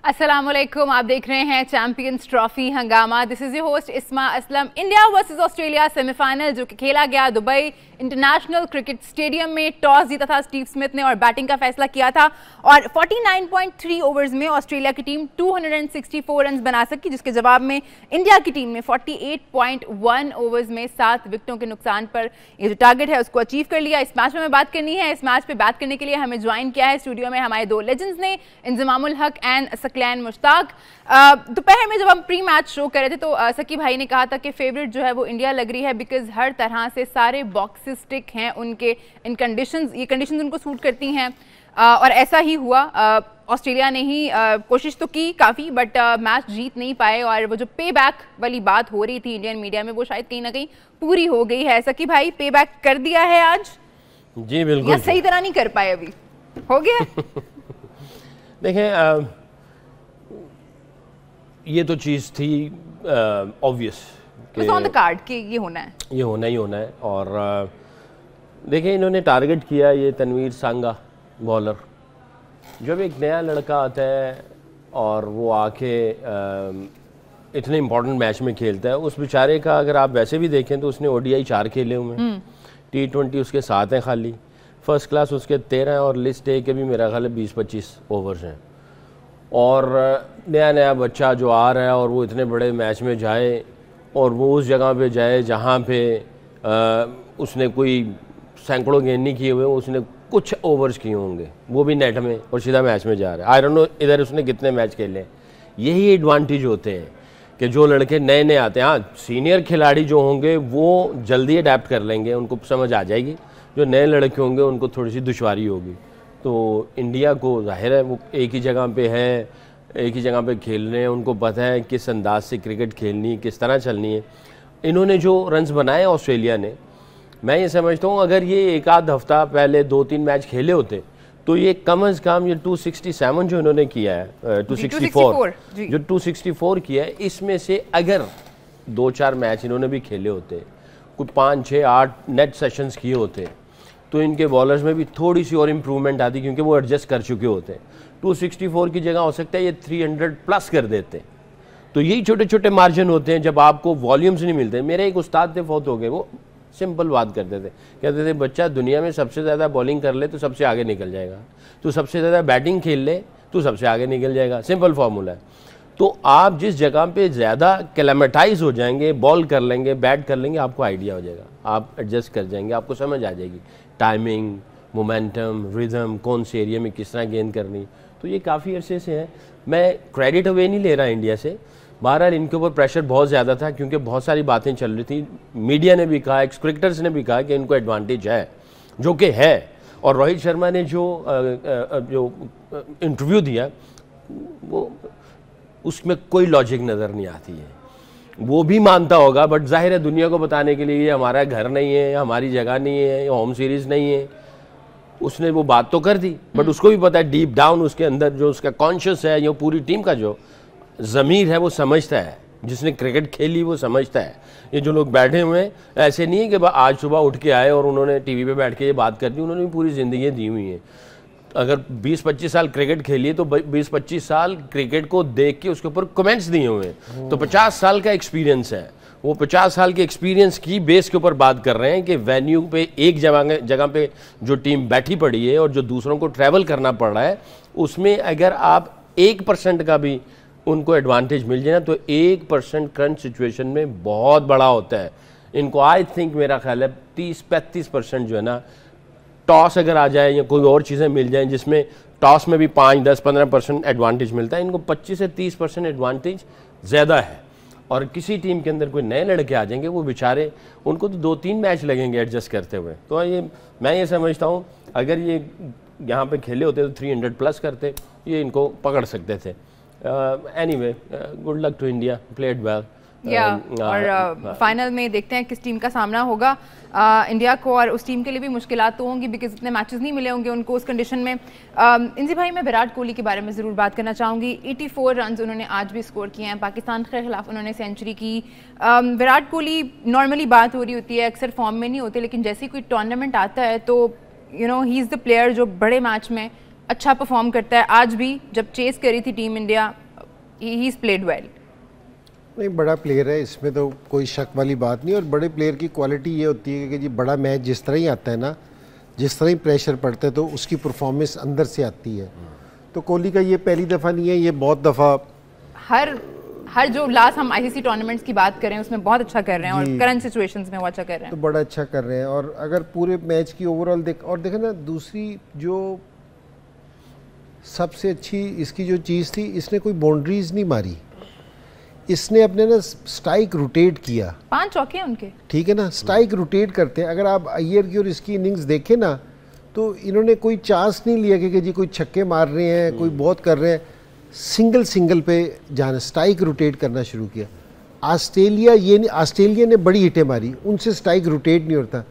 अस्सलामुअलैकुम, आप देख रहे हैं चैंपियंस ट्रॉफी हंगामा। दिस इज योर होस्ट इस्मा Aslam. India versus Australia semifinal जो कि खेला गया दुबई इंटरनेशनल क्रिकेट स्टेडियम में। टॉस जीता था स्टीव स्मिथ ने और बैटिंग का फैसला किया था और 49.3 ओवर्स में ऑस्ट्रेलिया की टीम 264 रन बना सकी, जिसके जवाब में इंडिया की टीम ने 48.1 ओवर्स में 7 विकेटों के नुकसान पर ये जो टारगेट है उसको अचीव कर लिया। इस मैच में हमें बात करनी है। इस मैच पे बात करने के लिए हमें ज्वाइन किया है स्टूडियो में हमारे दो लेजेंड्स ने, इंजमामुल हक एंड सकलैन मुश्ताक। दोपहर में जब हम प्री मैच शो कर रहे थे तो सकी भाई ने कहा था कि फेवरेट जो है वो इंडिया लग रही है, बिकॉज हर तरह से सारे बॉक्सेस टिक हैं उनके, इन कंडीशंस, ये कंडीशंस उनको सूट करती हैं और ऐसा ही हुआ। ऑस्ट्रेलिया ने ही कोशिश तो की काफ़ी, बट मैच जीत नहीं पाए और वो जो पे बैक वाली बात हो रही थी इंडियन मीडिया में वो शायद कहीं ना कहीं पूरी हो गई है। सकी भाई, पे बैक कर दिया है आज? जी बिल्कुल। या सही तरह नहीं कर पाए, अभी हो गया? देखें, ये तो चीज़ थी ऑब्वियस ऑन द कार्ड कि ये होना है, ये होना ही होना है। और देखें, इन्होंने टारगेट किया ये तनवीर सांगा बॉलर। जब एक नया लड़का आता है और वो आके इतने इम्पोर्टेंट मैच में खेलता है, उस बेचारे का अगर आप वैसे भी देखें तो उसने ODI 4 खेले हुए हैं, T20 उसके 7 हैं खाली, फर्स्ट क्लास उसके 13 हैं और लिस्ट ए के भी मेरा ख्याल है 20-25 ओवर्स हैं। और नया नया बच्चा जो आ रहा है और वो इतने बड़े मैच में जाए और वो उस जगह पे जाए जहाँ पे उसने कोई सैकड़ों गेंद नहीं किए हुए, उसने कुछ ओवर्स किए होंगे, वो भी नेट में, और सीधा मैच में जा रहा है। आई डोंट नो इधर उसने कितने मैच खेले। यही एडवांटेज होते हैं कि जो लड़के नए नए आते हैं, हाँ सीनियर खिलाड़ी जो होंगे वो जल्दी अडेप्ट कर लेंगे, उनको समझ आ जाएगी। जो नए लड़के होंगे उनको थोड़ी सी दुश्वारी होगी। तो इंडिया को जाहिर है वो एक ही जगह पे है, एक ही जगह पे खेल रहे हैं, उनको पता है किस अंदाज से क्रिकेट खेलनी है, किस तरह चलनी है। इन्होंने जो रन्स बनाए ऑस्ट्रेलिया ने, मैं ये समझता हूँ अगर ये एक आध हफ्ता पहले 2-3 मैच खेले होते तो ये कम अज़ कम ये 267 जो इन्होंने किया है, 264 जो 264 किया है, इसमें से अगर 2-4 मैच इन्होंने भी खेले होते, कुछ 5-6-8 नेट सेशंस किए होते, तो इनके बॉलर्स में भी थोड़ी सी और इम्प्रूवमेंट आती, क्योंकि वो एडजस्ट कर चुके होते। 264 की जगह हो सकता है ये 300 प्लस कर देते। तो यही छोटे छोटे मार्जिन होते हैं जब आपको वॉल्यूम्स नहीं मिलते। मेरे एक उस्ताद थे, फौत हो गए, वो सिंपल बात करते थे, कहते थे बच्चा दुनिया में सबसे ज़्यादा बॉलिंग कर ले तो सबसे आगे निकल जाएगा, तो सबसे ज़्यादा बैटिंग खेल ले तो सबसे आगे निकल जाएगा। सिंपल फार्मूला है। तो आप जिस जगह पे ज़्यादा क्लेमेटाइज हो जाएंगे, बॉल कर लेंगे, बैट कर लेंगे, आपको आइडिया हो जाएगा, आप एडजस्ट कर जाएंगे, आपको समझ आ जाएगी टाइमिंग, मोमेंटम, रिदम, कौन से एरिया में किस तरह गेंद करनी। तो ये काफ़ी अरसे से है। मैं क्रेडिट अवे नहीं ले रहा इंडिया से, बहरहाल इनके ऊपर प्रेशर बहुत ज़्यादा था क्योंकि बहुत सारी बातें चल रही थी। मीडिया ने भी कहा, एक्स क्रिकेटर्स ने भी कहा कि इनको एडवांटेज है, जो कि है। और रोहित शर्मा ने जो इंटरव्यू दिया वो उसमें कोई लॉजिक नज़र नहीं आती है। वो भी मानता होगा, बट जाहिर है दुनिया को बताने के लिए ये हमारा घर नहीं है, हमारी जगह नहीं है, ये होम सीरीज़ नहीं है, उसने वो बात तो कर दी, बट उसको भी पता है डीप डाउन उसके अंदर जो उसका कॉन्शियस है, या पूरी टीम का जो ज़मीर है वो समझता है, जिसने क्रिकेट खेली वो समझता है। ये जो लोग बैठे हुए हैं, ऐसे नहीं है कि आज सुबह उठ के आए और उन्होंने टीवी पे बैठ के ये बात कर दी, उन्होंने भी पूरी ज़िंदगी दी हुई है। अगर 20-25 साल क्रिकेट खेली है तो 20-25 साल क्रिकेट को देख के उसके ऊपर कमेंट्स दिए हुए हैं, तो 50 साल का एक्सपीरियंस है। वो 50 साल के एक्सपीरियंस की बेस के ऊपर बात कर रहे हैं कि वेन्यू पे एक जगह पे जो टीम बैठी पड़ी है और जो दूसरों को ट्रैवल करना पड़ रहा है, उसमें अगर आप 1% का भी उनको एडवांटेज मिल जाए ना, तो 1% करंट सिचुएशन में बहुत बड़ा होता है। इनको आई थिंक मेरा ख्याल है 30-35% जो है ना, टॉस अगर आ जाए या कोई और चीज़ें मिल जाएं जिसमें टॉस में भी 5-10-15% एडवांटेज मिलता है, इनको 25 से 30% एडवांटेज ज़्यादा है। और किसी टीम के अंदर कोई नए लड़के आ जाएंगे, वो बेचारे, उनको तो 2-3 मैच लगेंगे एडजस्ट करते हुए। तो मैं ये समझता हूँ अगर ये यहाँ पे खेले होते तो 300 प्लस करते, ये इनको पकड़ सकते थे। Anyway, good luck to India, played well. और फाइनल में देखते हैं किस टीम का सामना होगा इंडिया को, और उस टीम के लिए भी मुश्किलात तो होंगी बिकॉज इतने मैचेस नहीं मिले होंगे उनको उस कंडीशन में। इंजी भाई, मैं विराट कोहली के बारे में ज़रूर बात करना चाहूँगी। 84 रन उन्होंने आज भी स्कोर किए हैं, पाकिस्तान के खिलाफ उन्होंने सेंचुरी की। विराट कोहली, नॉर्मली बात हो रही होती है, अक्सर फॉर्म में नहीं होते, लेकिन जैसे कोई टूर्नामेंट आता है तो ही इज़ द प्लेयर जो बड़े मैच में अच्छा परफॉर्म करता है। आज भी जब चेस करी थी team India, he is played well. नहीं, बड़ा प्लेयर है, इसमें तो कोई शक वाली बात नहीं। और बड़े प्लेयर की क्वालिटी ये होती है कि जी बड़ा मैच जिस तरह ही आता है ना, जिस तरह ही प्रेशर पड़ता है तो उसकी परफॉर्मेंस अंदर से आती है। तो कोहली का ये पहली दफ़ा नहीं है, ये बहुत दफ़ा हर जो लास्ट हम आईसीसी टूर्नामेंट्स की बात करें उसमें बहुत अच्छा कर रहे हैं और करंट सिचुएशंस में वो अच्छा कर रहे हैं, तो बड़ा अच्छा कर रहे हैं। और अगर पूरे मैच की ओवरऑल देखें ना, दूसरी जो सबसे अच्छी इसकी जो चीज़ थी, इसने कोई बाउंड्रीज नहीं मारी, इसने अपने ना स्ट्राइक रोटेट किया। 5 चौके उनके, ठीक है ना, स्ट्राइक रोटेट करते हैं। अगर आप अय्यर की और इसकी इनिंग्स देखें ना, तो इन्होंने कोई चांस नहीं लिया कि जी कोई छक्के मार रहे हैं, कोई बहुत कर रहे हैं। सिंगल पे जाना, स्ट्राइक रोटेट करना शुरू किया। ऑस्ट्रेलिया ने बड़ी हिटें मारी, उनसे स्ट्राइक रोटेट नहीं होता।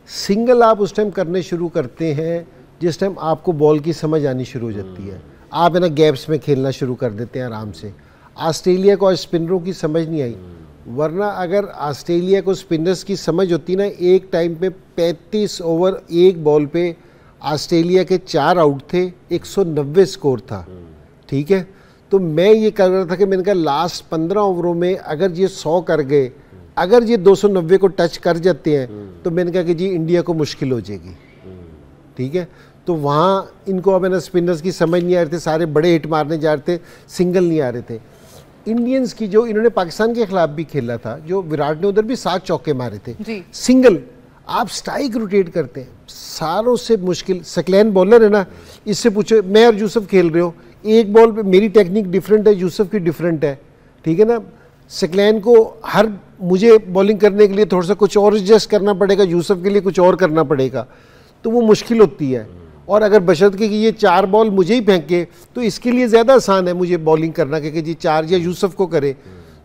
सिंगल आप उस टाइम करने शुरू करते हैं जिस टाइम आपको बॉल की समझ आनी शुरू हो जाती है, आप है ना गैप्स में खेलना शुरू कर देते हैं आराम से। ऑस्ट्रेलिया को स्पिनरों की समझ नहीं आई, वरना अगर ऑस्ट्रेलिया को स्पिनर्स की समझ होती ना, एक टाइम पे 35 ओवर एक बॉल पे ऑस्ट्रेलिया के 4 आउट थे, 190 स्कोर था, ठीक है। तो मैं ये कर रहा था कि मैंने कहा लास्ट 15 ओवरों में अगर ये 100 कर गए, अगर ये 290 को टच कर जाते हैं, तो मैंने कहा कि जी इंडिया को मुश्किल हो जाएगी, ठीक है। तो वहाँ इनको अब ना स्पिनर्स की समझ नहीं आ रही थी, सारे बड़े हिट मारने जा रहे थे, सिंगल नहीं आ रहे थे। इंडियंस की जो इन्होंने पाकिस्तान के खिलाफ भी खेला था, जो विराट ने उधर भी 7 चौके मारे थे सिंगल। आप स्ट्राइक रोटेट करते हैं, सारों से मुश्किल सकलैन बॉलर है ना, इससे पूछो, मैं और यूसुफ खेल रहे हो, एक बॉल पे मेरी टेक्निक डिफरेंट है, यूसुफ की डिफरेंट है, ठीक है ना। सकलैन को मुझे बॉलिंग करने के लिए थोड़ा सा कुछ और एडजस्ट करना पड़ेगा, यूसुफ के लिए कुछ और करना पड़ेगा, तो वो मुश्किल होती है। और अगर बशर्ते कि ये 4 बॉल मुझे ही फेंके, तो इसके लिए ज़्यादा आसान है मुझे बॉलिंग करना कि जी 4 या यूसुफ को करे।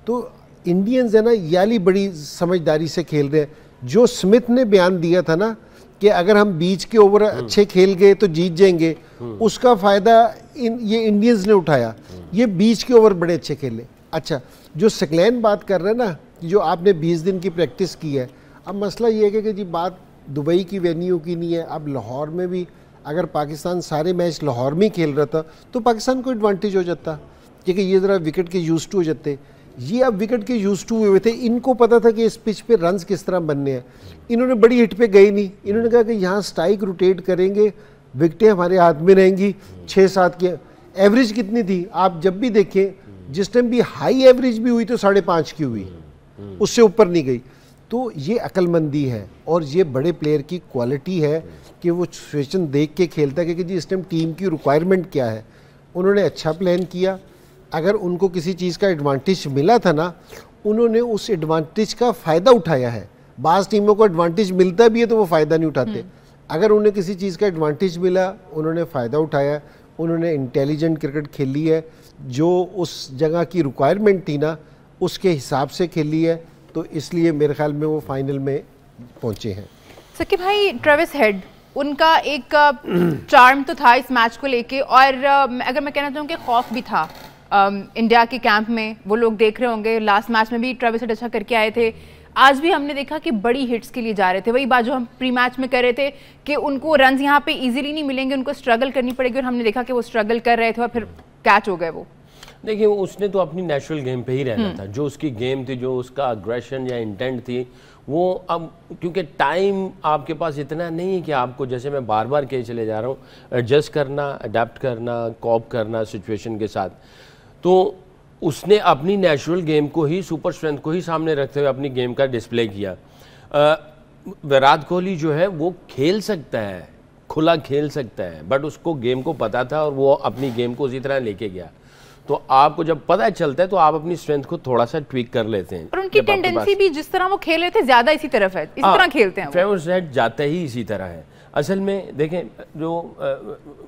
तो इंडियंस है ना, याली बड़ी समझदारी से खेल रहे हैं। जो स्मिथ ने बयान दिया था ना कि अगर हम बीच के ओवर अच्छे खेल गए तो जीत जाएंगे, उसका फ़ायदा ये इंडियंस ने उठाया, ये बीच के ओवर बड़े अच्छे खेले। अच्छा, जो सकलैन बात कर रहे हैं ना, जो आपने 20 दिन की प्रैक्टिस की है, अब मसला ये है कि जी बात दुबई की वेन्यू की नहीं है। अब लाहौर में भी अगर पाकिस्तान सारे मैच लाहौर में खेल रहा था तो पाकिस्तान को एडवांटेज हो जाता, क्योंकि ये ज़रा विकेट के यूज टू हो जाते। ये अब विकेट के यूज टू हुए थे, इनको पता था कि इस पिच पे रन्स किस तरह बनने हैं। इन्होंने बड़ी हिट पे गए नहीं, इन्होंने कहा कि यहाँ स्ट्राइक रोटेट करेंगे, विकेटें हमारे हाथ में रहेंगी। 6-7 की एवरेज कितनी थी आप जब भी देखें, जिस टाइम भी हाई एवरेज भी हुई तो 5.5 की हुई, उससे ऊपर नहीं गई। तो ये अक्लमंदी है और ये बड़े प्लेयर की क्वालिटी है कि वो सिचुएशन देख के खेलता है कि जी इस टाइम टीम की रिक्वायरमेंट क्या है। उन्होंने अच्छा प्लान किया, अगर उनको किसी चीज़ का एडवांटेज मिला था ना, उन्होंने उस एडवांटेज का फ़ायदा उठाया है। बाज़ टीमों को एडवांटेज मिलता भी है तो वो फ़ायदा नहीं उठाते। अगर उन्हें किसी चीज़ का एडवांटेज मिला, उन्होंने फ़ायदा उठाया, उन्होंने इंटेलिजेंट क्रिकेट खेली है, जो उस जगह की रिक्वायरमेंट थी ना उसके हिसाब से खेली है, तो इसलिए मेरे ख्याल में वो फाइनल में पहुँचे हैं। सकी भाई, ट्रेविस हेड, उनका एक चार्म तो था इस मैच को लेके, और अगर मैं कहना चाहूँ कि खौफ भी था इंडिया के कैंप में। वो लोग देख रहे होंगे, लास्ट मैच में भी ट्रेविस हेड अच्छा करके आए थे, आज भी हमने देखा कि बड़ी हिट्स के लिए जा रहे थे। वही बात जो हम प्री मैच में कर रहे थे कि उनको रन्स यहाँ पे इजीली नहीं मिलेंगे, उनको स्ट्रगल करनी पड़ेगी, और हमने देखा कि वो स्ट्रगल कर रहे थे और फिर कैच हो गए। वो देखिए, उसने तो अपनी नेचुरल गेम पे ही रहना था, जो उसकी गेम थी, जो उसका अग्रेशन या इंटेंट थी, वो अब क्योंकि टाइम आपके पास इतना नहीं है कि आपको, जैसे मैं बार बार कहे चले जा रहा हूँ, एडजस्ट करना, अडेप्ट करना, कॉप करना सिचुएशन के साथ। तो उसने अपनी नेचुरल गेम को ही, सुपर स्ट्रेंथ को ही सामने रखते हुए अपनी गेम का डिस्प्ले किया। विराट कोहली जो है वो खेल सकता है, खुला खेल सकता है, बट उसको गेम को पता था और वो अपनी गेम को उसी तरह लेके गया। तो आपको जब पता चलता है तो आप अपनी स्ट्रेंथ को थोड़ा सा ट्विक कर लेते हैं। और उनकी टेंडेंसी भी जिस तरह वो खेल रहे थे ज्यादा इसी तरफ है, इस तरह खेलते हैं। ट्रेविस हेड जाता ही इसी तरह है। असल में देखें, जो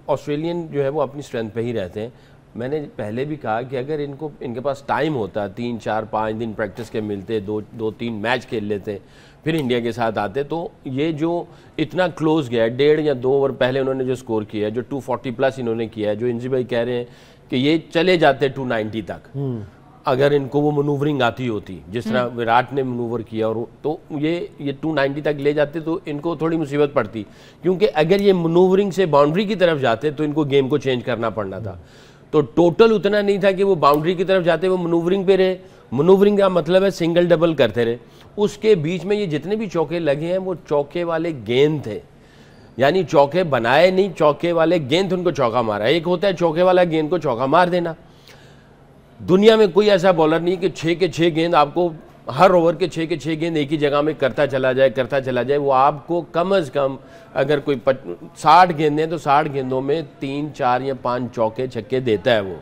ऑस्ट्रेलियन जो है वो अपनी स्ट्रेंथ पे ही रहते हैं। मैंने पहले भी कहा कि अगर इनके पास टाइम होता, 3, 4, 5 दिन प्रैक्टिस के मिलते, 2-3 मैच खेल लेते, फिर इंडिया के साथ आते, तो ये जो इतना क्लोज गया, 1.5 या 2 ओवर पहले उन्होंने जो स्कोर किया है, जो 240 प्लस इन्होंने किया है, जो इंजी भाई कह रहे हैं कि ये चले जाते 290 तक, अगर इनको वो मनूवरिंग आती होती जिस तरह विराट ने मनूवर किया, और तो ये 290 तक ले जाते तो इनको थोड़ी मुसीबत पड़ती, क्योंकि अगर ये मनूवरिंग से बाउंड्री की तरफ जाते तो इनको गेम को चेंज करना पड़ना था। तो टोटल उतना नहीं था कि वो बाउंड्री की तरफ जाते, वो मनूवरिंग पे रहे। मनूवरिंग का मतलब है सिंगल डबल करते रहे। उसके बीच में ये जितने भी चौके लगे हैं वो चौके वाले गेंद थे, यानी चौके बनाए नहीं, चौके वाले गेंद उनको चौका मारा। एक होता है चौके वाला गेंद को चौका मार देना। दुनिया में कोई ऐसा बॉलर नहीं कि 6 के 6 गेंद आपको हर ओवर के 6 के 6 गेंद एक ही जगह में करता चला जाए। वो आपको कम से कम अगर कोई 60 गेंदें तो 60 गेंदों में 3, 4 या 5 चौके छक्के देता है वो।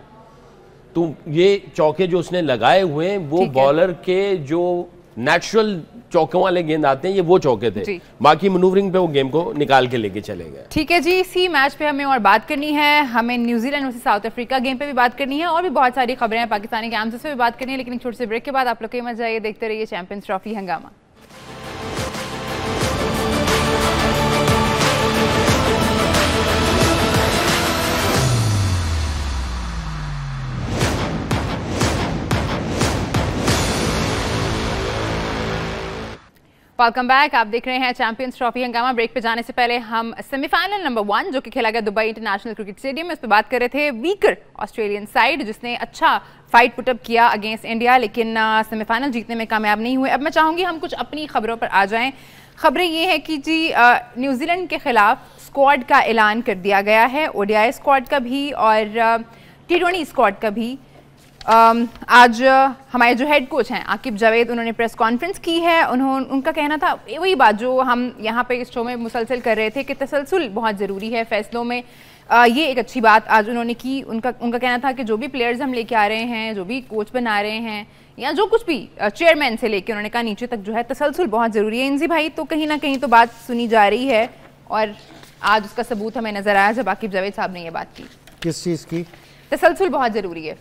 तो ये चौके जो उसने लगाए हुए हैं वो बॉलर के जो नेचुरल चौकों वाले गेंद आते हैं, ये वो चौके थे। बाकी मनूवरिंग पे वो गेम को निकाल के लेके चले गए। ठीक है जी, इसी मैच पे हमें और बात करनी है। हमें New Zealand versus south Africa game पे भी बात करनी है, और भी बहुत सारी खबरें हैं, पाकिस्तानी गेम्स से भी बात करनी है। लेकिन एक छोटे से ब्रेक के बाद आप लोग कहीं मत जाइए, देखते रहिए चैंपियंस ट्रॉफी हंगामा। वेलकम बैक, आप देख रहे हैं चैंपियंस ट्रॉफी हंगामा। ब्रेक पे जाने से पहले हम सेमीफाइनल नंबर 1 जो कि खेला गया दुबई इंटरनेशनल क्रिकेट स्टेडियम में, उस पर बात कर रहे थे। वीकर ऑस्ट्रेलियन साइड जिसने अच्छा फाइट पुटअप किया अगेंस्ट इंडिया, लेकिन सेमीफाइनल जीतने में कामयाब नहीं हुए। अब मैं चाहूँगी हम कुछ अपनी खबरों पर आ जाएँ। खबरें ये हैं कि जी न्यूजीलैंड के खिलाफ स्क्वाड का ऐलान कर दिया गया है, ओडीआई स्क्वाड का भी और T20 स्क्वाड का भी। आज हमारे जो हेड कोच हैं आकिब जावेद, उन्होंने प्रेस कॉन्फ्रेंस की है। उनका कहना था वही बात जो हम यहाँ पे इस शो में मुसलसल कर रहे थे कि तसलसल बहुत ज़रूरी है फैसलों में। ये एक अच्छी बात आज उन्होंने की। उनका कहना था कि जो भी प्लेयर्स हम लेके आ रहे हैं, जो भी कोच बना रहे हैं, या जो कुछ भी चेयरमैन से लेके उन्होंने कहा नीचे तक जो है तसलसल बहुत ज़रूरी है। इंजी भाई, तो कहीं ना कहीं तो बात सुनी जा रही है, और आज उसका सबूत हमें नज़र आया जब आकिब जावेद साहब ने ये बात की। किस चीज़ की? तसलसल बहुत ज़रूरी है।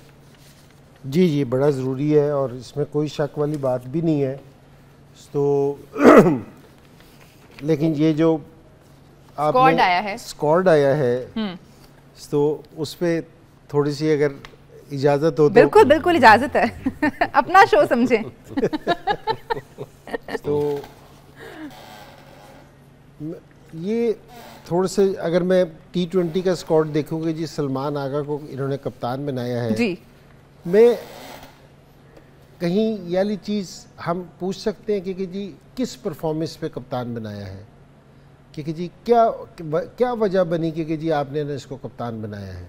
जी, बड़ा ज़रूरी है, और इसमें कोई शक वाली बात भी नहीं है। तो लेकिन ये जो स्क्वाड आया है तो उस पर थोड़ी सी अगर इजाज़त हो तो बिल्कुल इजाज़त है। अपना शो समझें। तो ये थोड़े से अगर मैं T20 का स्क्वाड देखूँगी जी, सलमान आगा को इन्होंने कप्तान बनाया है जी। मैं कहीं ये वाली चीज़ हम पूछ सकते हैं कि जी किस परफॉर्मेंस पे कप्तान बनाया है, कि जी क्या वजह बनी कि जी आपने ना इसको कप्तान बनाया है।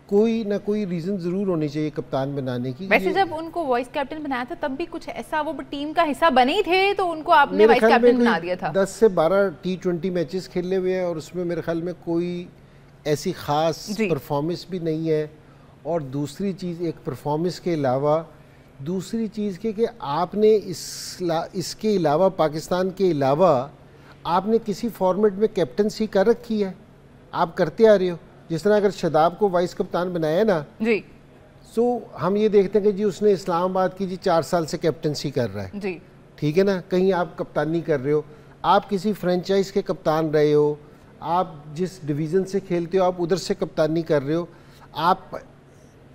कोई ना कोई रीज़न ज़रूर होनी चाहिए कप्तान बनाने की। वैसे जब उनको वाइस कैप्टन बनाया था तब भी कुछ ऐसा, वो टीम का हिस्सा बने ही थे तो उनको आपने वाइस कैप्टन बना दिया था। 10 से 12 T20 मैचेस खेले हुए हैं, और उसमें मेरे ख्याल में कोई ऐसी ख़ास परफॉर्मेंस भी नहीं है। और दूसरी चीज़, एक परफॉर्मेंस के अलावा दूसरी चीज़ कि आपने इसके अलावा, पाकिस्तान के अलावा आपने किसी फॉर्मेट में कैप्टनसी कर रखी है, आप करते आ रहे हो। जिस तरह अगर शदाब को वाइस कप्तान बनाया ना जी, तो हम ये देखते हैं कि जी उसने इस्लामाबाद की जी 4 साल से कैप्टनसी कर रहा है जी, ठीक है ना। कहीं आप कप्तानी कर रहे हो, आप किसी फ्रेंचाइज के कप्तान रहे हो, आप जिस डिवीज़न से खेलते हो आप उधर से कप्तानी कर रहे हो। आप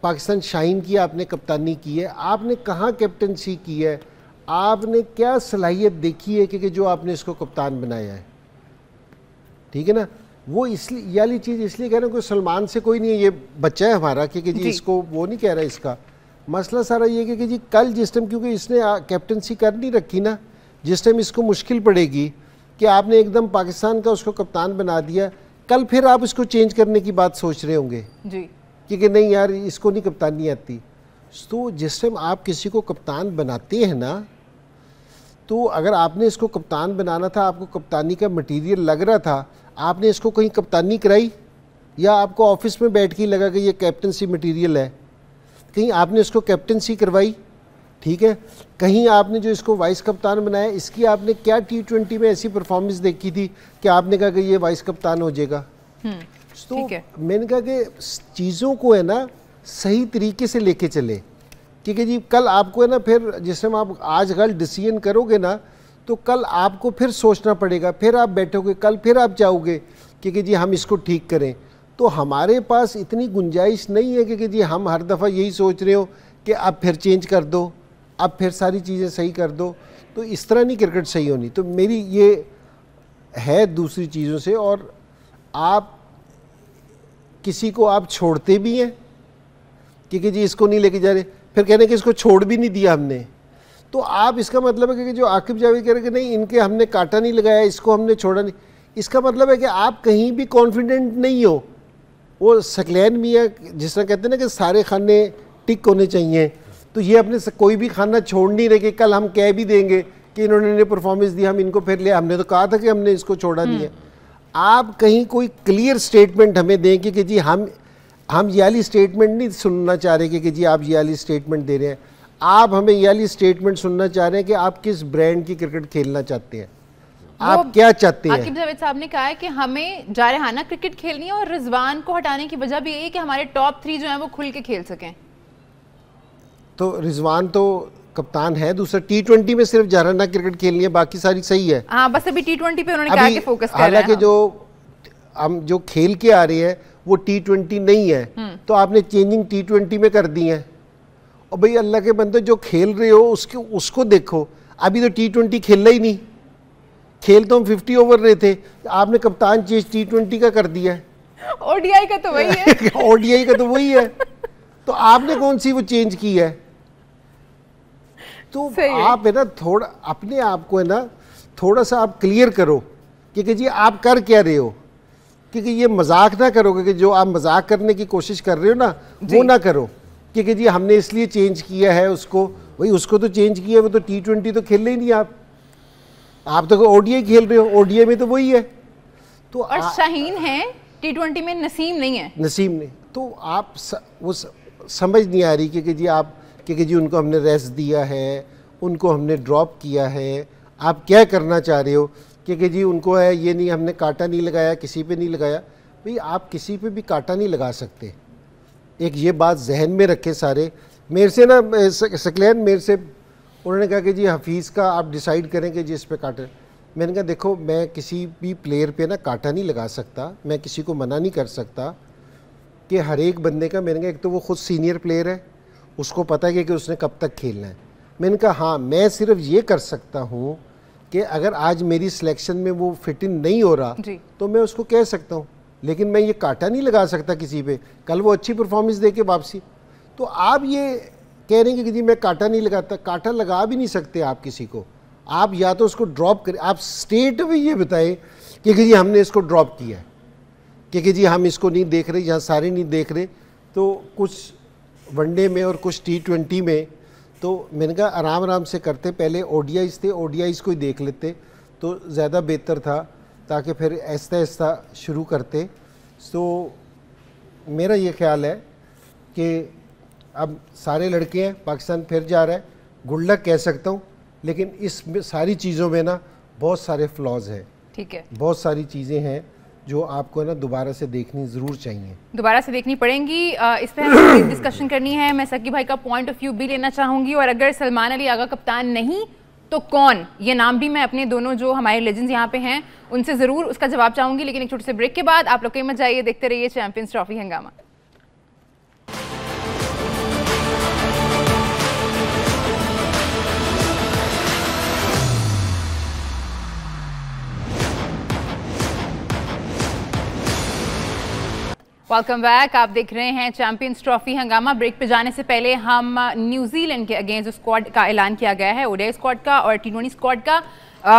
पाकिस्तान शाहीन की आपने कप्तानी की है, आपने कहाँ कैप्टनसी की है, आपने क्या सलाहियत देखी है कि जो आपने इसको कप्तान बनाया है, ठीक है ना। वो इसलिए ये वाली चीज़ इसलिए कह रहे हैं, कोई सलमान से कोई नहीं है, ये बच्चा है हमारा कि जी इसको वो नहीं कह रहा। इसका मसला सारा ये कि जी कल जिस टाइम, क्योंकि इसने कैप्टनसी कर नहीं रखी ना, जिस टाइम इसको मुश्किल पड़ेगी कि आपने एकदम पाकिस्तान का उसको कप्तान बना दिया, कल फिर आप इसको चेंज करने की बात सोच रहे होंगे जी कि नहीं यार इसको नहीं कप्तानी आती। तो जिस टाइम आप किसी को कप्तान बनाते हैं ना, तो अगर आपने इसको कप्तान बनाना था, आपको कप्तानी का मटेरियल लग रहा था, आपने इसको कहीं कप्तानी कराई, या आपको ऑफिस में बैठ के लगा कि ये कैप्टनसी मटेरियल है, कहीं आपने इसको कैप्टनसी करवाई, ठीक है। कहीं आपने जो इसको वाइस कप्तान बनाया, इसकी आपने क्या T20 में ऐसी परफॉर्मेंस देखी थी कि आपने कहा कि ये वाइस कप्तान हो जाएगा। तो मैंने कहा कि चीज़ों को है ना सही तरीके से लेके चले, क्योंकि जी कल आपको है ना, फिर जिस टाइम आप आज कल डिसीजन करोगे ना, तो कल आपको फिर सोचना पड़ेगा, फिर आप बैठोगे, कल फिर आप चाहोगे कि जी हम इसको ठीक करें। तो हमारे पास इतनी गुंजाइश नहीं है कि जी हम हर दफ़ा यही सोच रहे हो कि अब फिर चेंज कर दो, अब फिर सारी चीज़ें सही कर दो। तो इस तरह नहीं क्रिकेट सही होनी। तो मेरी ये है दूसरी चीज़ों से। और आप किसी को आप छोड़ते भी हैं कि जी इसको नहीं लेके जा रहे, फिर कहने कि इसको छोड़ भी नहीं दिया हमने, तो आप इसका मतलब है कि जो आकिब जावेद कह रहे कि नहीं इनके हमने कांटा नहीं लगाया, इसको हमने छोड़ा नहीं, इसका मतलब है कि आप कहीं भी कॉन्फिडेंट नहीं हो। वो सकलैन मियाँ जिस तरह कहते हैं ना कि सारे खाने टिक होने चाहिए, तो ये अपने कोई भी खाना छोड़ नहीं रहे कि कल हम कह भी देंगे कि इन्होंने परफॉर्मेंस दी, हम इनको फिर ले, हमने तो कहा था कि हमने इसको छोड़ा नहीं है। आप कहीं कोई क्लियर स्टेटमेंट हमें दें कि जी हम ये वाली स्टेटमेंट नहीं सुनना चाह रहे कि जी आप ये वाली स्टेटमेंट दे रहे हैं। आप हमें ये वाली स्टेटमेंट सुनना चाह रहे हैं कि आप किस ब्रांड की क्रिकेट खेलना चाहते हैं, आप क्या चाहते हैं। आकिब जावेद साहब ने कहा है कि हमें जारहाना क्रिकेट खेलनी है और रिजवान को हटाने की वजह भी यही है कि हमारे टॉप 3 जो हैं वो खुल के खेल सकें। तो रिजवान तो कप्तान है, दूसरा T20 में सिर्फ जारहाना क्रिकेट खेलनी है, बाकी सारी सही है। हाँ, बस अभी T20 पे उन्होंने कहा कि फोकस कर रहे हैं। हालांकि जो हम जो खेल के आ रहे हैं वो T20 नहीं है, तो आपने चेंजिंग T20 में कर दी है। और भाई अल्लाह के बंदे जो खेल रहे हो उसको देखो। अभी तो T20 खेलना ही नहीं, खेल तो हम 50 ओवर रहे थे, आपने कप्तान चेंज T20 का कर दिया है। ओडीआई का तो वही है। ओडीआई का तो वही है, तो आपने कौन सी वो चेंज की है। तो आप है ना थोड़ा अपने आप को है ना थोड़ा सा आप क्लियर करो कि जी आप कर क्या रहे हो, क्योंकि ये मजाक ना करोगे कि जो आप मजाक करने की कोशिश कर रहे हो ना वो ना करो कि जी हमने इसलिए चेंज किया है उसको। भाई उसको तो चेंज किया है, वो तो T20 तो खेल ही नहीं। आप तो ओडीआई खेल रहे हो, ओडीआई में तो वही है। तो और शाहीन है T20 में, नसीम नहीं है। नसीम नहीं, तो आप वो समझ नहीं आ रही कि जी आप कि जी उनको हमने रेस्ट दिया है, उनको हमने ड्रॉप किया है, आप क्या करना चाह रहे हो कि जी उनको है ये नहीं हमने कांटा नहीं लगाया, किसी पे नहीं लगाया। भाई आप किसी पे भी कांटा नहीं लगा सकते, एक ये बात जहन में रखें सारे। मेरे से ना सकलैन मेरे से उन्होंने कहा कि जी हफीज़ का आप डिसाइड करें कि जी इस पर कांटा। मैंने कहा देखो मैं किसी भी प्लेयर पे ना कांटा नहीं लगा सकता, मैं किसी को मना नहीं कर सकता कि हर एक बंदे का। मैंने कहा एक तो वो खुद सीनियर प्लेयर है, उसको पता है कि उसने कब तक खेलना है। मैंने कहा हाँ मैं सिर्फ ये कर सकता हूँ कि अगर आज मेरी सिलेक्शन में वो फिट इन नहीं हो रहा तो मैं उसको कह सकता हूँ, लेकिन मैं ये कांटा नहीं लगा सकता किसी पे। कल वो अच्छी परफॉर्मेंस दे के वापसी, तो आप ये कह रहे हैं कि जी मैं कांटा नहीं लगाता, कांटा लगा भी नहीं सकते आप किसी को। आप या तो उसको ड्रॉप करें, आप स्टेट में ये बताएं कि जी हमने इसको ड्रॉप किया है, कि जी हम इसको नहीं देख रहे, यहाँ सारे नहीं देख रहे। तो कुछ वनडे में और कुछ T20 में, तो मैंने कहा आराम आराम से करते, पहले ओडीआईज़ थे, ओडीआईज़ को ही देख लेते तो ज़्यादा बेहतर था, ताकि फिर ऐसा ऐसा शुरू करते। तो मेरा ये ख्याल है कि अब सारे लड़के हैं, पाकिस्तान फिर जा रहा है, गुड लक कह सकता हूँ, लेकिन इस सारी चीज़ों में ना बहुत सारे फ्लॉज हैं। ठीक है, बहुत सारी चीज़ें हैं जो आपको ना दोबारा से देखनी ज़रूर चाहिए, दोबारा से देखनी पड़ेंगी। इस पर हमें डिस्कशन करनी है। मैं सकी भाई का पॉइंट ऑफ व्यू भी लेना चाहूँगी, और अगर सलमान अली आगा कप्तान नहीं तो कौन, ये नाम भी मैं अपने दोनों जो हमारे लेजेंड्स यहाँ पे हैं उनसे ज़रूर उसका जवाब चाहूँगी। लेकिन एक छोटे से ब्रेक के बाद आप लोग कहीं मत जाइए, देखते रहिए चैंपियंस ट्रॉफी हंगामा। वेलकम बैक, आप देख रहे हैं चैंपियंस ट्रॉफी हंगामा। ब्रेक पे जाने से पहले हम न्यूजीलैंड के अगेंस्ट जो स्क्वाड का ऐलान किया गया है, ओडीआई स्क्वाड का और T20 स्क्वाड का,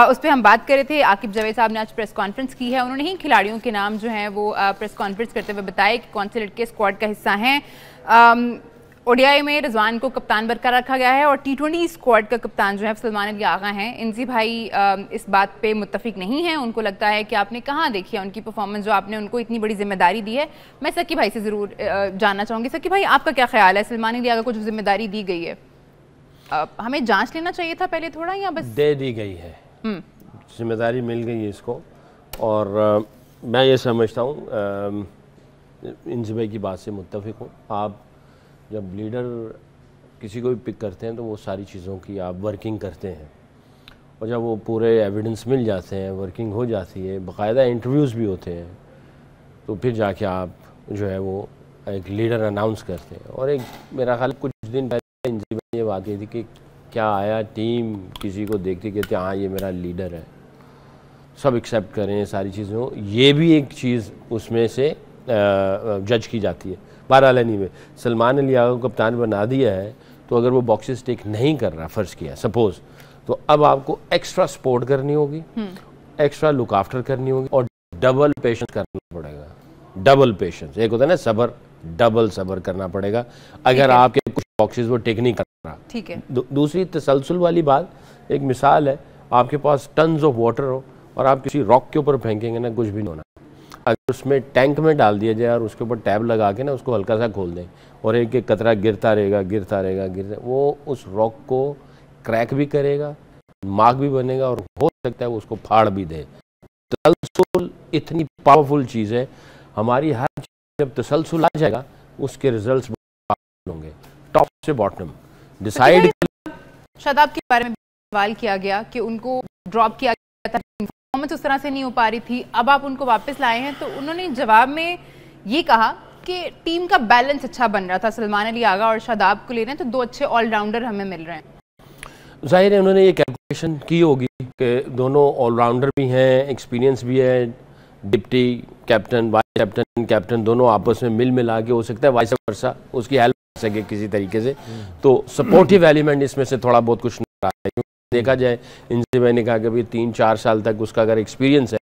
उस पर हम बात कर रहे थे। आकिब जावेद साहब ने आज प्रेस कॉन्फ्रेंस की है, उन्होंने ही खिलाड़ियों के नाम जो हैं वो प्रेस कॉन्फ्रेंस करते हुए बताया कि कौन से लड़के स्क्वाड का हिस्सा हैं। ओडीआई में रिजवान को कप्तान बरकरार रखा गया है और T20 स्क्वाड का कप्तान जो है सलमान अली आगा हैं। इंजी भाई इस बात पे मुत्तफिक नहीं है, उनको लगता है कि आपने कहाँ देखी है उनकी परफॉर्मेंस जो आपने उनको इतनी बड़ी जिम्मेदारी दी है। मैं सकी भाई से ज़रूर जानना चाहूँगी, सकी भाई आपका क्या ख्याल है, सलमान अली आगा को जो जिम्मेदारी दी गई है हमें जांच लेना चाहिए था पहले थोड़ा, या बस दे दी गई है, जिम्मेदारी मिल गई है इसको। और मैं ये समझता हूँ इंजी भाई की बात से मुत्तफिक हूँ। आप जब लीडर किसी को भी पिक करते हैं तो वो सारी चीज़ों की आप वर्किंग करते हैं, और जब वो पूरे एविडेंस मिल जाते हैं, वर्किंग हो जाती है, बाकायदा इंटरव्यूज़ भी होते हैं, तो फिर जाके आप जो है वो एक लीडर अनाउंस करते हैं। और एक मेरा ख्याल कुछ दिन पहले इंजरी में ये बात की थी कि क्या आया टीम किसी को देखती कहती हाँ ये मेरा लीडर है, सब एक्सेप्ट करें सारी चीज़ें हो, ये भी एक चीज़ उसमें से जज की जाती है। बहरहाल एनीवे सलमान अली आगा को कप्तान बना दिया है, तो अगर वो बॉक्सेस टेक नहीं कर रहा फ़र्ज़ किया सपोज़, तो अब आपको एक्स्ट्रा सपोर्ट करनी होगी, एक्स्ट्रा लुक आफ्टर करनी होगी और डबल पेशेंस करना पड़ेगा। डबल पेशेंस, एक होता है ना सब्र, डबल सब्र करना पड़ेगा अगर आपके कुछ बॉक्सेस वो टेक नहीं कर रहा। ठीक है। दूसरी तसलसल वाली बात, एक मिसाल है, आपके पास टन्स ऑफ वाटर हो और आप किसी रॉक के ऊपर फेंकेंगे ना, कुछ भी नहीं होना। अगर उसमें टैंक में डाल दिया जाए और उसके ऊपर टैब लगा के ना उसको हल्का सा खोल दें और एक एक कतरा गिरता रहेगा, वो उस रॉक को क्रैक भी करेगा, मार्क भी बनेगा और हो सकता है वो उसको फाड़ भी दे। तसलसल इतनी पावरफुल चीज़ है, हमारी हर चीज़ जब तसलसल आ जाएगा उसके रिजल्ट्स होंगे टॉप से बॉटम डिसाइड। शादाब के बारे में सवाल किया गया कि उनको ड्रॉप किया गया था, परफॉर्मेंस उस तरह से नहीं हो पा रही थी, अब आप उनको वापस लाए हैं, तो उन्होंने जवाब में ये कहा कि टीम का बैलेंस अच्छा बन रहा था, सलमान अली आगा और शादाब को ले रहे हैं तो दो अच्छे ऑलराउंडर हमें मिल रहे हैं। जाहिर है उन्होंने ये कैलकुलेशन की होगी कि दोनों ऑलराउंडर भी हैं, एक्सपीरियंस भी है, डिप्टी कैप्टन वाइस कैप्टन दोनों आपस में मिल मिला के, हो सकता है वाइस वर्सा उसकी हेल्प कर सके किसी तरीके से, तो सपोर्टिव एलिमेंट इसमें से थोड़ा बहुत कुछ नजर आ रहा है। देखा जाए इंजरी, मैंने कहा कि अभी 3-4 साल तक उसका अगर एक्सपीरियंस है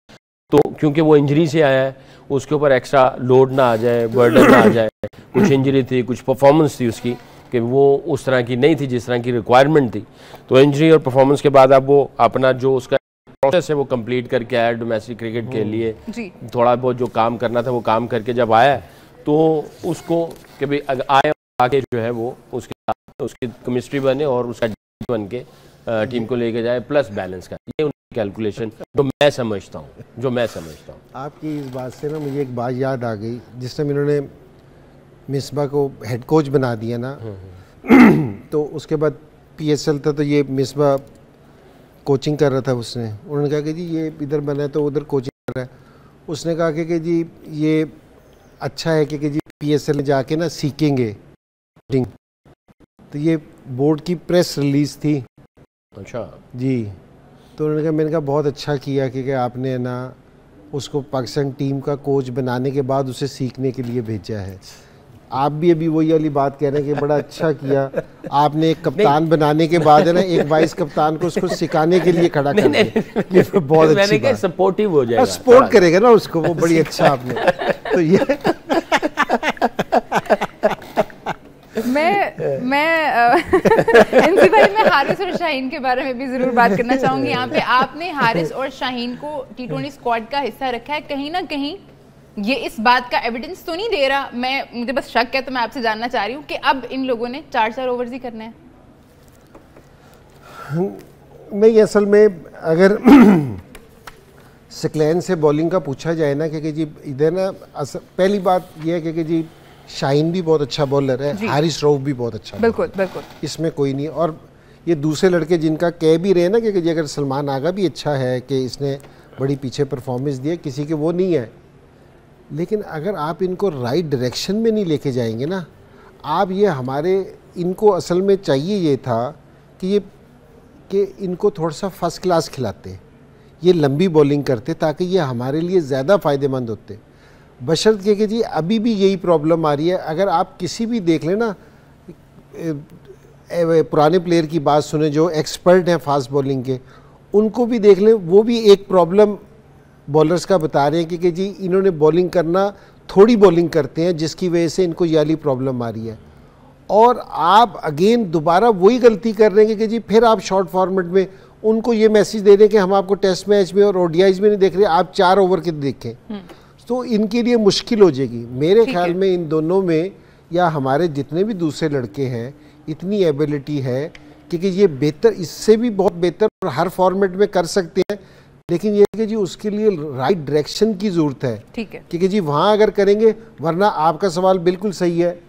तो क्योंकि वो इंजरी से आया है उसके ऊपर एक्स्ट्रा लोड ना आ जाए, बर्डन ना आ जाए, कुछ इंजरी थी, कुछ परफॉर्मेंस थी उसकी कि वो उस तरह की नहीं थी जिस तरह की रिक्वायरमेंट थी, तो इंजरी और परफॉर्मेंस के बाद अब वो अपना जो उसका प्रोसेस है वो कंप्लीट करके आया डोमेस्टिक क्रिकेट के लिए, थोड़ा बहुत जो काम करना था वो काम करके जब आया तो उसको कि भाई आए आके जो है वो उसकी केमिस्ट्री बने और उसका बन के टीम को लेके जाए प्लस बैलेंस का, ये उनकी कैलकुलेशन जो मैं समझता हूँ। आपकी इस बात से ना मुझे एक बात याद आ गई, जिस टाइम इन्होंने मिसबा को हेड कोच बना दिया ना तो उसके बाद PSL था, तो ये मिसबा कोचिंग कर रहा था, उन्होंने कहा कि जी ये इधर बना है तो उधर कोचिंग कर रहा है। उसने कहा कि जी ये अच्छा है कि जी PSL में जाके ना सीखेंगे, तो ये बोर्ड की प्रेस रिलीज थी। अच्छा जी, तो उन्होंने कहा, मैंने कहा बहुत अच्छा किया कि आपने ना उसको पाकिस्तान टीम का कोच बनाने के बाद उसे सीखने के लिए भेजा है। आप भी अभी वही वाली बात कह रहे हैं कि बड़ा अच्छा किया आपने, एक कप्तान बनाने के बाद है ना एक वाइस कप्तान को उसको सिखाने के लिए खड़ा कर दिया, ये बहुत अच्छी बात, सपोर्टिव हो जाएगा, सपोर्ट करेगा ना उसको, वो बड़ी अच्छा आपने। तो ये इनसे पहले मैं हारिस और शाहीन के बारे में भी जरूर बात करना चाहूंगी। यहाँ पे आपने हारिस और शाहीन को T20 स्क्वाड का हिस्सा रखा है, कहीं ना कहीं ये इस बात का एविडेंस तो नहीं दे रहा, मुझे बस शक है, तो मैं आपसे जानना चाह रही हूँ कि अब इन लोगों ने 4 ओवर्स ही करने हैं। नहीं, असल में अगर सकलैन से बॉलिंग का पूछा जाए ना कि जी इधर ना पहली बात यह है कि जी शाहीन भी बहुत अच्छा बॉलर है, हारिस रऊफ भी बहुत अच्छा, बिल्कुल बिल्कुल, इसमें कोई नहीं। और ये दूसरे लड़के जिनका कह भी रहे ना कि जी अगर सलमान आगा भी अच्छा है कि इसने बड़ी पीछे परफॉर्मेंस दी है, किसी के वो नहीं है, लेकिन अगर आप इनको राइट डायरेक्शन में नहीं लेके जाएंगे ना आप, ये हमारे इनको असल में चाहिए ये था कि इनको थोड़ा सा फर्स्ट क्लास खिलाते, ये लंबी बॉलिंग करते ताकि ये हमारे लिए ज़्यादा फ़ायदेमंद होते। बशर्ते कि जी अभी भी यही प्रॉब्लम आ रही है। अगर आप किसी भी देख लें ना, पुराने प्लेयर की बात सुने जो एक्सपर्ट हैं फास्ट बॉलिंग के, उनको भी देख लें, वो भी एक प्रॉब्लम बॉलर्स का बता रहे हैं कि जी इन्होंने बॉलिंग करना थोड़ी बॉलिंग करते हैं जिसकी वजह से इनको ये वाली प्रॉब्लम आ रही है। और आप अगेन दोबारा वही गलती कर रहे हैं कि जी फिर आप शॉर्ट फॉर्मेट में उनको ये मैसेज दे रहे हैं कि हम आपको टेस्ट मैच में और ODIs में नहीं देख रहे, आप 4 ओवर के देखें, तो इनके लिए मुश्किल हो जाएगी। मेरे ख्याल में इन दोनों में या हमारे जितने भी दूसरे लड़के हैं इतनी एबिलिटी है क्योंकि ये बेहतर, इससे भी बहुत बेहतर और हर फॉर्मेट में कर सकते हैं, लेकिन ये कि जी उसके लिए राइट डायरेक्शन की ज़रूरत है। ठीक है, क्योंकि जी वहाँ अगर करेंगे, वरना आपका सवाल बिल्कुल सही है,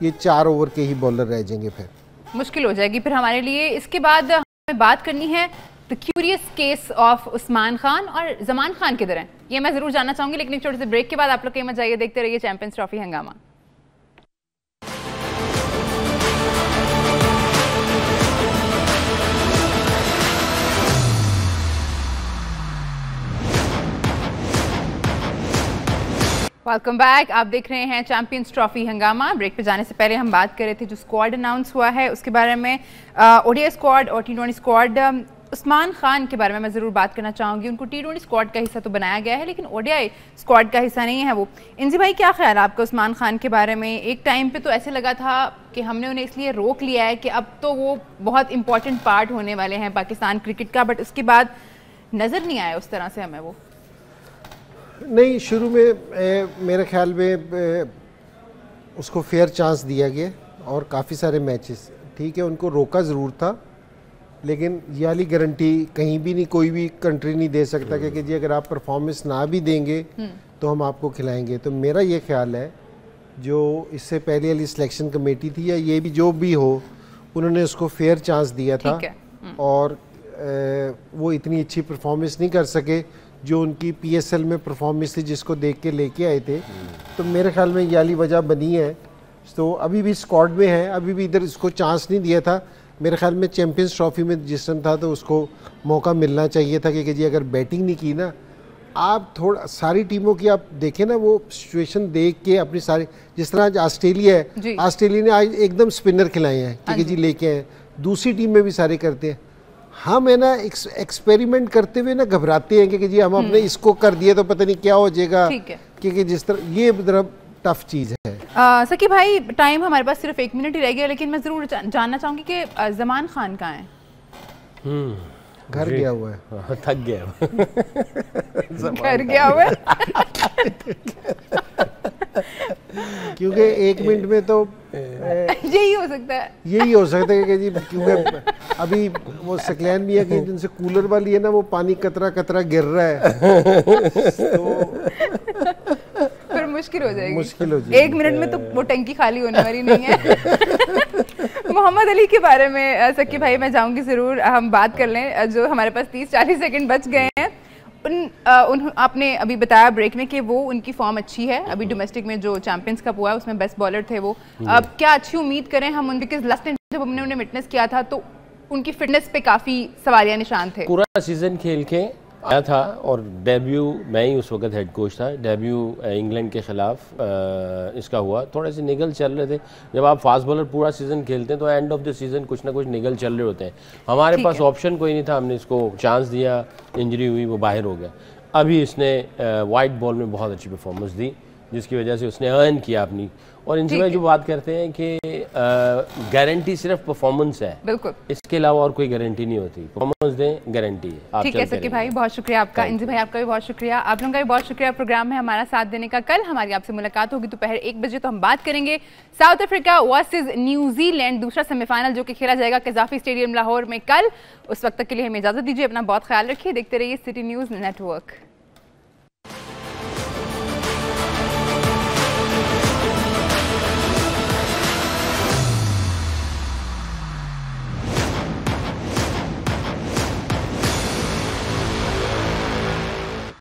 ये 4 ओवर के ही बॉलर रह जाएंगे, फिर मुश्किल हो जाएगी फिर हमारे लिए। इसके बाद हमें बात करनी है the curious case of Usman Khan और जमान खान किधर हैं, ये मैं जरूर जानना चाहूंगी, लेकिन एक छोटे से ब्रेक के बाद आप लोग कहीं मत जाइए, देखते रहिए चैंपियंस ट्रॉफी हंगामा। Welcome back. आप देख रहे हैं चैंपियंस ट्रॉफी हंगामा। ब्रेक पे जाने से पहले हम बात कर रहे थे जो स्क्वाड अनाउंस हुआ है उसके बारे में, ओडीआई स्क्वाड और T20 स्क्वाड। उस्मान खान के बारे में मैं ज़रूर बात करना चाहूँगी। उनको T20 स्क्वाड का हिस्सा तो बनाया गया है लेकिन ओडीआई स्क्वाड का हिस्सा नहीं है वो। इंजी भाई, क्या ख्याल है आपका उस्मान खान के बारे में? एक टाइम पे तो ऐसे लगा था कि हमने उन्हें इसलिए रोक लिया है कि अब तो वो बहुत इंपॉर्टेंट पार्ट होने वाले हैं पाकिस्तान क्रिकेट का, बट उसके बाद नज़र नहीं आया उस तरह से हमें वो। नहीं, शुरू में मेरे ख्याल में उसको फेयर चांस दिया गया और काफ़ी सारे मैचेस, ठीक है, उनको रोका ज़रूर था, लेकिन ये वाली गारंटी कहीं भी नहीं, कोई भी कंट्री नहीं दे सकता कि जी अगर आप परफॉर्मेंस ना भी देंगे तो हम आपको खिलाएंगे। तो मेरा ये ख्याल है जो इससे पहले वाली सिलेक्शन कमेटी थी या ये भी जो भी हो, उन्होंने उसको फेयर चांस दिया था और वो इतनी अच्छी परफॉर्मेंस नहीं कर सके जो उनकी PSL में परफॉर्मेंस थी जिसको देख के लेके आए थे। तो मेरे ख्याल में ये वाली वजह बनी है। तो अभी भी स्क्वाड में है, अभी भी इधर इसको चांस नहीं दिया था। मेरे ख्याल में चैंपियंस ट्रॉफी में जिस टाइम था तो उसको मौका मिलना चाहिए था कि जी अगर बैटिंग नहीं की ना, आप थोड़ा सारी टीमों की आप देखें ना, वो सिचुएशन देख के अपनी सारी, जिस तरह आज ऑस्ट्रेलिया है, ऑस्ट्रेलिया ने आज एकदम स्पिनर खिलाए हैं कि जी लेके आए, दूसरी टीम में भी सारे करते हैं। हम है ना एक्सपेरिमेंट करते हुए ना घबराते हैं कि जी हम अपने इसको कर दिए तो पता नहीं क्या हो जाएगा, क्योंकि जिस तरह ये टफ चीज़ है। सकी भाई, टाइम हमारे पास सिर्फ 1 मिनट ही रह गया, लेकिन मैं ज़रूर जानना चाहूँगी कि ज़मान खान कहाँ है? घर गया हुआ है, थक गया घर गया हुआ है क्योंकि 1 मिनट में तो यही हो सकता है, यही हो सकता है कि जी, क्योंकि अभी वो सकलैन भी है कि जिनसे कूलर वाली है ना, वो पानी कतरा कतरा गिर रहा है तो फिर मुश्किल हो जाएगी। 1 मिनट में तो वो टंकी खाली होने वाली नहीं है। मोहम्मद अली के बारे में सकी भाई मैं चाहूँगी ज़रूर हम बात कर लें, जो हमारे पास 30-40 सेकंड बच गए हैं। आपने अभी बताया ब्रेक में कि वो उनकी फॉर्म अच्छी है, अभी डोमेस्टिक में जो चैंपियंस कप हुआ है उसमें बेस्ट बॉलर थे वो। अब क्या अच्छी उम्मीद करें हम उन, बिकॉज लास्ट टाइम जब हमने उन्हें विटनेस किया था तो उनकी फिटनेस पे काफ़ी सवालिया निशान थे। पूरा सीजन खेल के आया था और डेब्यू, मैं ही उस वक्त हेड कोच था, डेब्यू इंग्लैंड के ख़िलाफ़ इसका हुआ। थोड़े से निगल चल रहे थे। जब आप फास्ट बॉलर पूरा सीज़न खेलते हैं तो एंड ऑफ द सीज़न कुछ ना कुछ निगल चल रहे होते हैं। हमारे पास ऑप्शन कोई नहीं था, हमने इसको चांस दिया, इंजरी हुई, वो बाहर हो गया। अभी इसने वाइट बॉल में बहुत अच्छी परफॉर्मेंस दी जिसकी वजह से उसने अर्न किया अपनी। और इनसे में जो बात करते हैं कि गारंटी सिर्फ परफॉर्मेंस है, बिल्कुल, इसके अलावा और कोई गारंटी नहीं होती। परफॉर्मेंस दें, गारंटी है। ठीक है सकी भाई, बहुत शुक्रिया आपका। इंजी भाई आपका भी बहुत शुक्रिया, आप लोगों का भी बहुत शुक्रिया प्रोग्राम में हमारा साथ देने का। कल हमारी आपसे मुलाकात होगी दोपहर 1 बजे, तो हम बात करेंगे साउथ अफ्रीका वर्सेज न्यूजीलैंड, दूसरा सेमीफाइनल जो कि खेला जाएगा कज़ाफी स्टेडियम लाहौर में कल। उस वक्त तक के लिए हमें इजाजत दीजिए, अपना बहुत ख्याल रखिए, देखते रहिए सिटी न्यूज़ नेटवर्क।